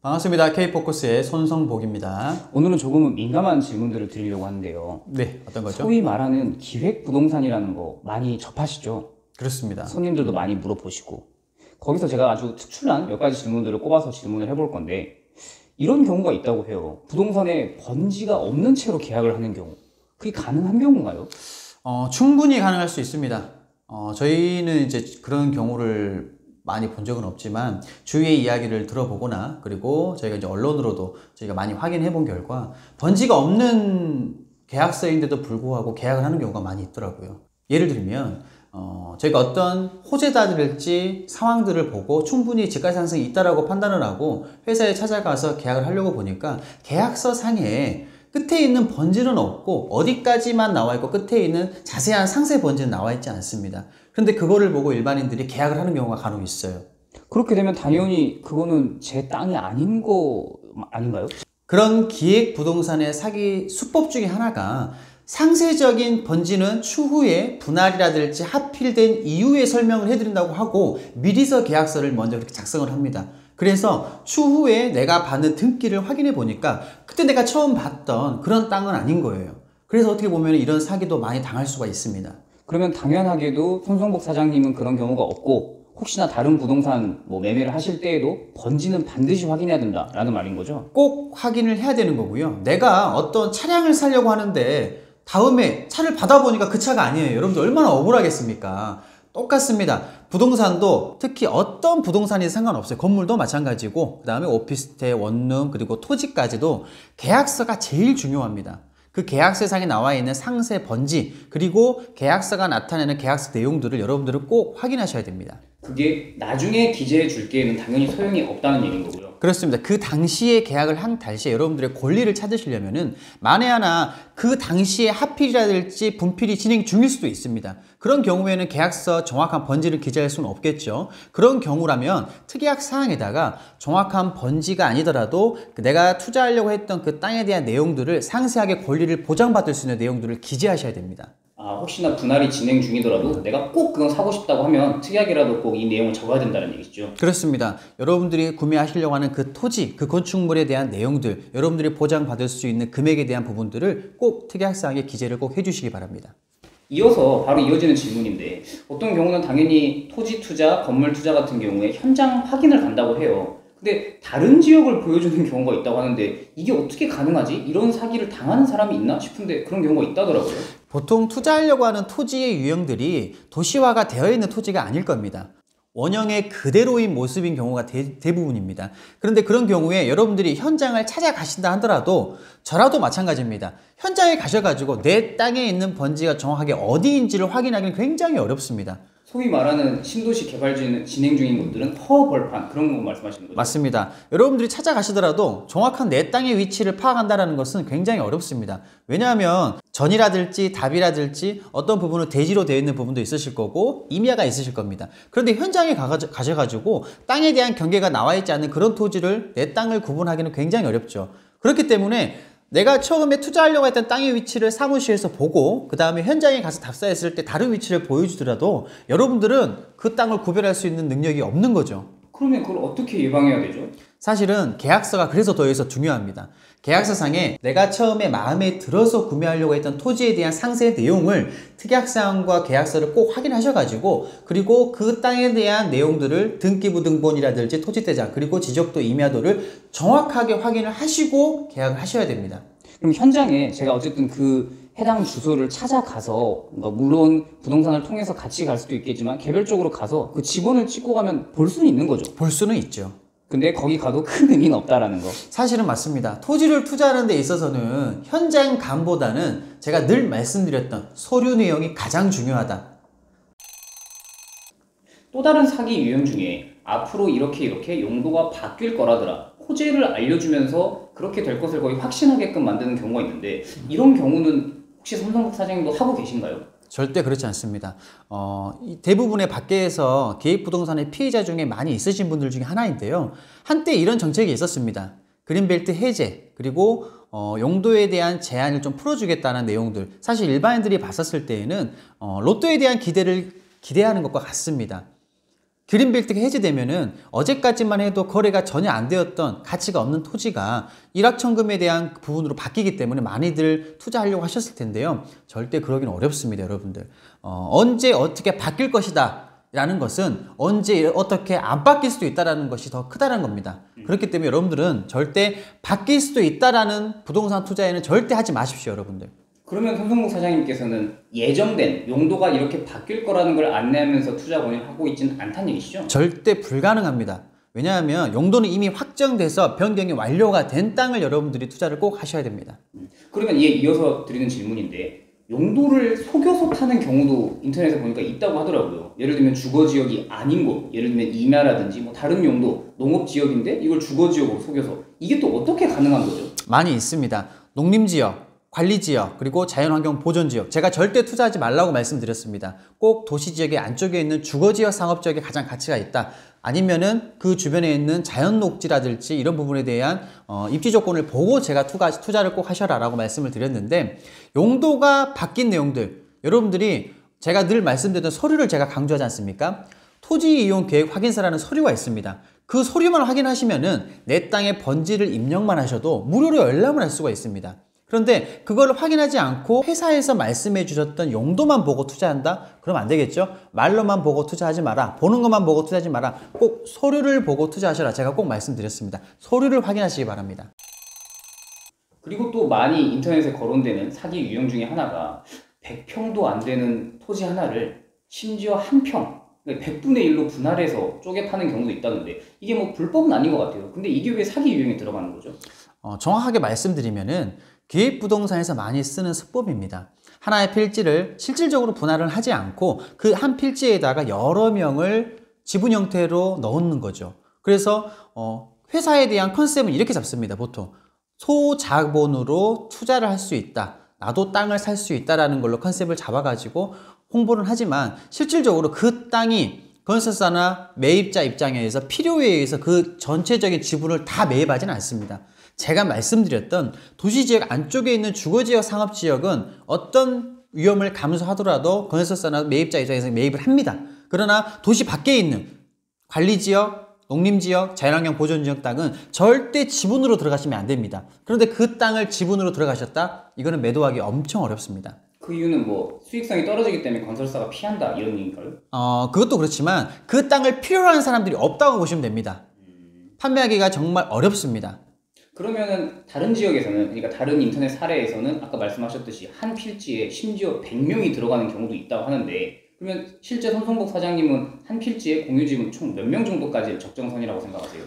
반갑습니다. K포커스의 손성복입니다. 오늘은 조금은 민감한 질문들을 드리려고 하는데요. 네, 어떤 거죠? 소위 말하는 기획부동산이라는 거 많이 접하시죠? 그렇습니다. 손님들도 많이 물어보시고, 거기서 제가 아주 특출난 몇 가지 질문들을 꼽아서 질문을 해볼 건데, 이런 경우가 있다고 해요. 부동산에 번지가 없는 채로 계약을 하는 경우, 그게 가능한 경우인가요? 충분히 가능할 수 있습니다. 저희는 이제 그런 경우를 많이 본 적은 없지만 주위의 이야기를 들어보거나, 그리고 저희가 이제 언론으로도 저희가 많이 확인해 본 결과 번지가 없는 계약서인데도 불구하고 계약을 하는 경우가 많이 있더라고요. 예를 들면 저희가 어떤 호재다랄지 상황들을 보고 충분히 집가 상승이 있다라고 판단을 하고 회사에 찾아가서 계약을 하려고 보니까 계약서 상에 끝에 있는 번지는 없고 어디까지만 나와 있고 끝에 있는 자세한 상세 번지는 나와 있지 않습니다. 그런데 그거를 보고 일반인들이 계약을 하는 경우가 간혹 있어요. 그렇게 되면 당연히 그거는 제 땅이 아닌 거 아닌가요? 그런 기획 부동산의 사기 수법 중에 하나가 상세적인 번지는 추후에 분할이라든지 합필된 이유에 설명을 해드린다고 하고 미리서 계약서를 먼저 그렇게 작성을 합니다. 그래서 추후에 내가 받는 등기를 확인해 보니까 그때 내가 처음 봤던 그런 땅은 아닌 거예요. 그래서 어떻게 보면 이런 사기도 많이 당할 수가 있습니다. 그러면 당연하게도 손성복 사장님은 그런 경우가 없고, 혹시나 다른 부동산 매매를 하실 때에도 번지는 반드시 확인해야 된다라는 말인 거죠? 꼭 확인을 해야 되는 거고요. 내가 어떤 차량을 사려고 하는데 다음에 차를 받아보니까 그 차가 아니에요. 여러분들 얼마나 억울하겠습니까? 똑같습니다. 부동산도 특히 어떤 부동산이 상관없어요. 건물도 마찬가지고, 그 다음에 오피스텔, 원룸, 그리고 토지까지도 계약서가 제일 중요합니다. 그 계약서상에 나와 있는 상세 번지, 그리고 계약서가 나타내는 계약서 내용들을 여러분들은 꼭 확인하셔야 됩니다. 그게 나중에 기재해 줄 게에는 당연히 소용이 없다는 얘기인 거고요. 그렇습니다. 그 당시에 계약을 한 당시에 여러분들의 권리를 찾으시려면은 만에 하나 그 당시에 하필이라든지 분필이 진행 중일 수도 있습니다. 그런 경우에는 계약서 정확한 번지를 기재할 수는 없겠죠. 그런 경우라면 특약 사항에다가 정확한 번지가 아니더라도 내가 투자하려고 했던 그 땅에 대한 내용들을 상세하게 권리를 보장받을 수 있는 내용들을 기재하셔야 됩니다. 혹시나 분할이 진행 중이더라도 내가 꼭 그건 사고 싶다고 하면 특약이라도 꼭 이 내용을 적어야 된다는 얘기죠. 그렇습니다. 여러분들이 구매하시려고 하는 그 토지, 그 건축물에 대한 내용들, 여러분들이 보장받을 수 있는 금액에 대한 부분들을 꼭 특약사항에 기재를 꼭 해주시기 바랍니다. 이어서 바로 이어지는 질문인데, 어떤 경우는 당연히 토지 투자, 건물 투자 같은 경우에 현장 확인을 간다고 해요. 근데 다른 지역을 보여주는 경우가 있다고 하는데 이게 어떻게 가능하지? 이런 사기를 당하는 사람이 있나 싶은데 그런 경우가 있다더라고요. 보통 투자하려고 하는 토지의 유형들이 도시화가 되어 있는 토지가 아닐 겁니다. 원형의 그대로인 모습인 경우가 대부분입니다. 그런데 그런 경우에 여러분들이 현장을 찾아가신다 하더라도 저라도 마찬가지입니다. 현장에 가셔가지고 내 땅에 있는 번지가 정확하게 어디인지를 확인하기는 굉장히 어렵습니다. 소위 말하는 신도시 개발 진행 중인 곳들은 허벌판 그런 거 말씀하시는 거죠? 맞습니다. 여러분들이 찾아가시더라도 정확한 내 땅의 위치를 파악한다는 것은 굉장히 어렵습니다. 왜냐하면 전이라든지 답이라든지 어떤 부분은 대지로 되어 있는 부분도 있으실 거고 임야가 있으실 겁니다. 그런데 현장에 가셔가지고 땅에 대한 경계가 나와 있지 않은 그런 토지를 내 땅을 구분하기는 굉장히 어렵죠. 그렇기 때문에 내가 처음에 투자하려고 했던 땅의 위치를 사무실에서 보고 그 다음에 현장에 가서 답사했을 때 다른 위치를 보여주더라도 여러분들은 그 땅을 구별할 수 있는 능력이 없는 거죠. 그러면 그걸 어떻게 예방해야 되죠? 사실은 계약서가 그래서 더해서 중요합니다. 계약서상에 내가 처음에 마음에 들어서 구매하려고 했던 토지에 대한 상세 내용을 특약사항과 계약서를 꼭 확인하셔가지고, 그리고 그 땅에 대한 내용들을 등기부등본이라든지 토지대장, 그리고 지적도 임야도를 정확하게 확인을 하시고 계약을 하셔야 됩니다. 그럼 현장에 제가 어쨌든 그 해당 주소를 찾아가서, 물론 부동산을 통해서 같이 갈 수도 있겠지만 개별적으로 가서 그 직원을 찍고 가면 볼 수는 있는 거죠? 볼 수는 있죠. 근데 거기 가도 큰 의미는 없다라는 거. 사실은 맞습니다. 토지를 투자하는 데 있어서는 현장 감보다는 제가 늘 말씀드렸던 서류 내용이 가장 중요하다. 또 다른 사기 유형 중에 앞으로 이렇게 용도가 바뀔 거라더라, 호재를 알려주면서 그렇게 될 것을 거의 확신하게끔 만드는 경우가 있는데, 이런 경우는 혹시 손성복 사장님도 하고 계신가요? 절대 그렇지 않습니다. 대부분의 밖에서 기획부동산의 피해자 중에 많이 있으신 분들 중에 하나인데요. 한때 이런 정책이 있었습니다. 그린벨트 해제, 그리고 용도에 대한 제한을 좀 풀어주겠다는 내용들. 사실 일반인들이 봤었을 때에는 로또에 대한 기대하는 것과 같습니다. 그린벨트가 해제되면은 어제까지만 해도 거래가 전혀 안 되었던 가치가 없는 토지가 일확천금에 대한 부분으로 바뀌기 때문에 많이들 투자하려고 하셨을 텐데요. 절대 그러기는 어렵습니다, 여러분들. 언제 어떻게 바뀔 것이다 라는 것은 언제 어떻게 안 바뀔 수도 있다는 것이 더 크다는 겁니다. 그렇기 때문에 여러분들은 절대 바뀔 수도 있다라는 부동산 투자에는 절대 하지 마십시오, 여러분들. 그러면 손성목 사장님께서는 예정된 용도가 이렇게 바뀔 거라는 걸 안내하면서 투자 권유를 하고 있지는 않다는 얘기시죠? 절대 불가능합니다. 왜냐하면 용도는 이미 확정돼서 변경이 완료가 된 땅을 여러분들이 투자를 꼭 하셔야 됩니다. 그러면 이에 이어서 드리는 질문인데 용도를 속여서 파는 경우도 인터넷에 보니까 있다고 하더라고요. 예를 들면 주거지역이 아닌 곳, 예를 들면 임야라든지 뭐 다른 용도, 농업지역인데 이걸 주거지역으로 속여서 이게 또 어떻게 가능한 거죠? 많이 있습니다. 농림지역, 관리지역, 그리고 자연환경 보존지역. 제가 절대 투자하지 말라고 말씀드렸습니다. 꼭 도시지역의 안쪽에 있는 주거지역, 상업지역에 가장 가치가 있다. 아니면은 그 주변에 있는 자연녹지라든지 이런 부분에 대한 입지 조건을 보고 제가 투자를 꼭 하셔라 라고 말씀을 드렸는데, 용도가 바뀐 내용들, 여러분들이 제가 늘 말씀드렸던 서류를 제가 강조하지 않습니까? 토지 이용 계획 확인서라는 서류가 있습니다. 그 서류만 확인하시면은 내 땅의 번지를 입력만 하셔도 무료로 열람을 할 수가 있습니다. 그런데 그걸 확인하지 않고 회사에서 말씀해 주셨던 용도만 보고 투자한다? 그러면 안 되겠죠? 말로만 보고 투자하지 마라. 보는 것만 보고 투자하지 마라. 꼭 서류를 보고 투자하셔라. 제가 꼭 말씀드렸습니다. 서류를 확인하시기 바랍니다. 그리고 또 많이 인터넷에 거론되는 사기 유형 중에 하나가 100평도 안 되는 토지 하나를 심지어 한 평, 100분의 1로 분할해서 쪼개 파는 경우도 있다는데 이게 뭐 불법은 아닌 것 같아요. 근데 이게 왜 사기 유형에 들어가는 거죠? 정확하게 말씀드리면은 기획부동산에서 많이 쓰는 수법입니다. 하나의 필지를 실질적으로 분할을 하지 않고 그 한 필지에다가 여러 명을 지분 형태로 넣는 거죠. 그래서 회사에 대한 컨셉은 이렇게 잡습니다. 보통 소자본으로 투자를 할 수 있다. 나도 땅을 살 수 있다라는 걸로 컨셉을 잡아가지고 홍보를 하지만 실질적으로 그 땅이 건설사나 매입자 입장에 의해서 필요에 의해서 그 전체적인 지분을 다 매입하지는 않습니다. 제가 말씀드렸던 도시지역 안쪽에 있는 주거지역, 상업지역은 어떤 위험을 감수하더라도 건설사나 매입자 입장에서 매입을 합니다. 그러나 도시 밖에 있는 관리지역, 농림지역, 자연환경 보존지역 땅은 절대 지분으로 들어가시면 안 됩니다. 그런데 그 땅을 지분으로 들어가셨다? 이거는 매도하기 엄청 어렵습니다. 그 이유는 뭐 수익성이 떨어지기 때문에 건설사가 피한다 이런 얘기인가요? 그것도 그렇지만 그 땅을 필요로 하는 사람들이 없다고 보시면 됩니다. 판매하기가 정말 어렵습니다. 그러면은 다른 지역에서는, 그러니까 다른 인터넷 사례에서는 아까 말씀하셨듯이 한 필지에 심지어 100명이 들어가는 경우도 있다고 하는데, 그러면 실제 손성복 사장님은 한 필지에 공유지분 총 몇 명 정도까지 적정선이라고 생각하세요?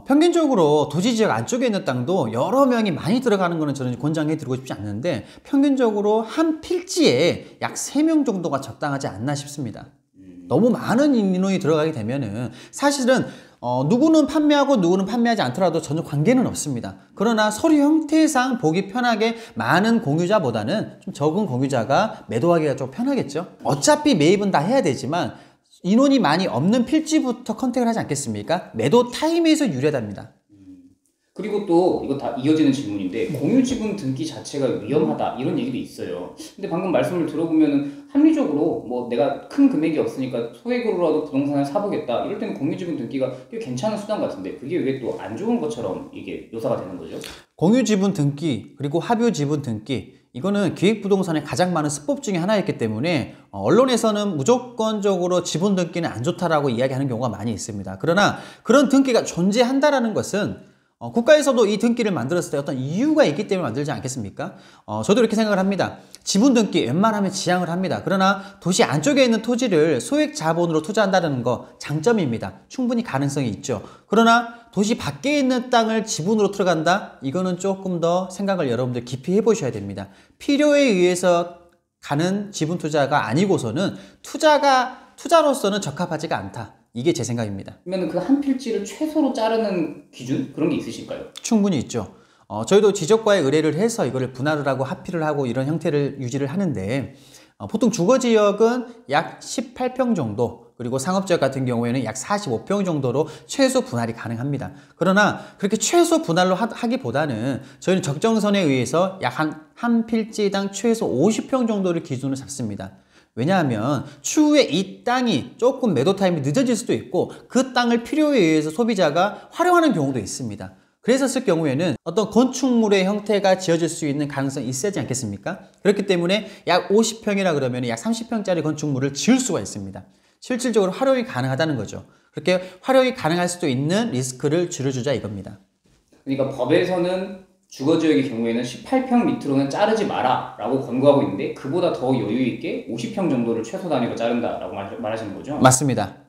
평균적으로 도시지역 안쪽에 있는 땅도 여러 명이 많이 들어가는 거는 저는 권장해 드리고 싶지 않는데, 평균적으로 한 필지에 약 3명 정도가 적당하지 않나 싶습니다. 너무 많은 인원이 들어가게 되면은 사실은 누구는 판매하고 누구는 판매하지 않더라도 전혀 관계는 없습니다. 그러나 서류 형태상 보기 편하게 많은 공유자보다는 좀 적은 공유자가 매도하기가 좀 편하겠죠. 어차피 매입은 다 해야 되지만 인원이 많이 없는 필지부터 컨택을 하지 않겠습니까? 매도 타임에서 유리하답니다. 그리고 또 이거 다 이어지는 질문인데, 공유지분 등기 자체가 위험하다 이런 얘기도 있어요. 근데 방금 말씀을 들어보면은 합리적으로 뭐 내가 큰 금액이 없으니까 소액으로라도 부동산을 사보겠다 이럴 때는 공유지분 등기가 꽤 괜찮은 수단 같은데, 그게 왜 또 안 좋은 것처럼 이게 묘사가 되는 거죠? 공유지분 등기 그리고 합유지분 등기, 이거는 기획부동산의 가장 많은 수법 중에 하나였기 때문에 언론에서는 무조건적으로 지분 등기는 안 좋다라고 이야기하는 경우가 많이 있습니다. 그러나 그런 등기가 존재한다라는 것은 국가에서도 이 등기를 만들었을 때 어떤 이유가 있기 때문에 만들지 않겠습니까? 저도 이렇게 생각을 합니다. 지분 등기 웬만하면 지양을 합니다. 그러나 도시 안쪽에 있는 토지를 소액 자본으로 투자한다는 거 장점입니다. 충분히 가능성이 있죠. 그러나 도시 밖에 있는 땅을 지분으로 들어간다? 이거는 조금 더 생각을 여러분들 깊이 해보셔야 됩니다. 필요에 의해서 가는 지분 투자가 아니고서는 투자로서는 적합하지가 않다. 이게 제 생각입니다. 그러면 그 한 필지를 최소로 자르는 기준 그런 게 있으실까요? 충분히 있죠. 저희도 지적과의 의뢰를 해서 이거를 분할을 하고 합필을 하고 이런 형태를 유지를 하는데, 보통 주거지역은 약 18평 정도, 그리고 상업지역 같은 경우에는 약 45평 정도로 최소 분할이 가능합니다. 그러나 그렇게 최소 분할로 하기보다는 저희는 적정선에 의해서 약 한 필지당 최소 50평 정도를 기준으로 잡습니다. 왜냐하면 추후에 이 땅이 조금 매도 타임이 늦어질 수도 있고 그 땅을 필요에 의해서 소비자가 활용하는 경우도 있습니다. 그랬었을 경우에는 어떤 건축물의 형태가 지어질 수 있는 가능성이 있지 않겠습니까? 그렇기 때문에 약 50평이라 그러면 약 30평짜리 건축물을 지을 수가 있습니다. 실질적으로 활용이 가능하다는 거죠. 그렇게 활용이 가능할 수도 있는 리스크를 줄여주자 이겁니다. 그러니까 법에서는 주거지역의 경우에는 18평 밑으로는 자르지 마라 라고 권고하고 있는데 그보다 더 여유 있게 50평 정도를 최소 단위로 자른다 라고 말하시는 거죠? 맞습니다.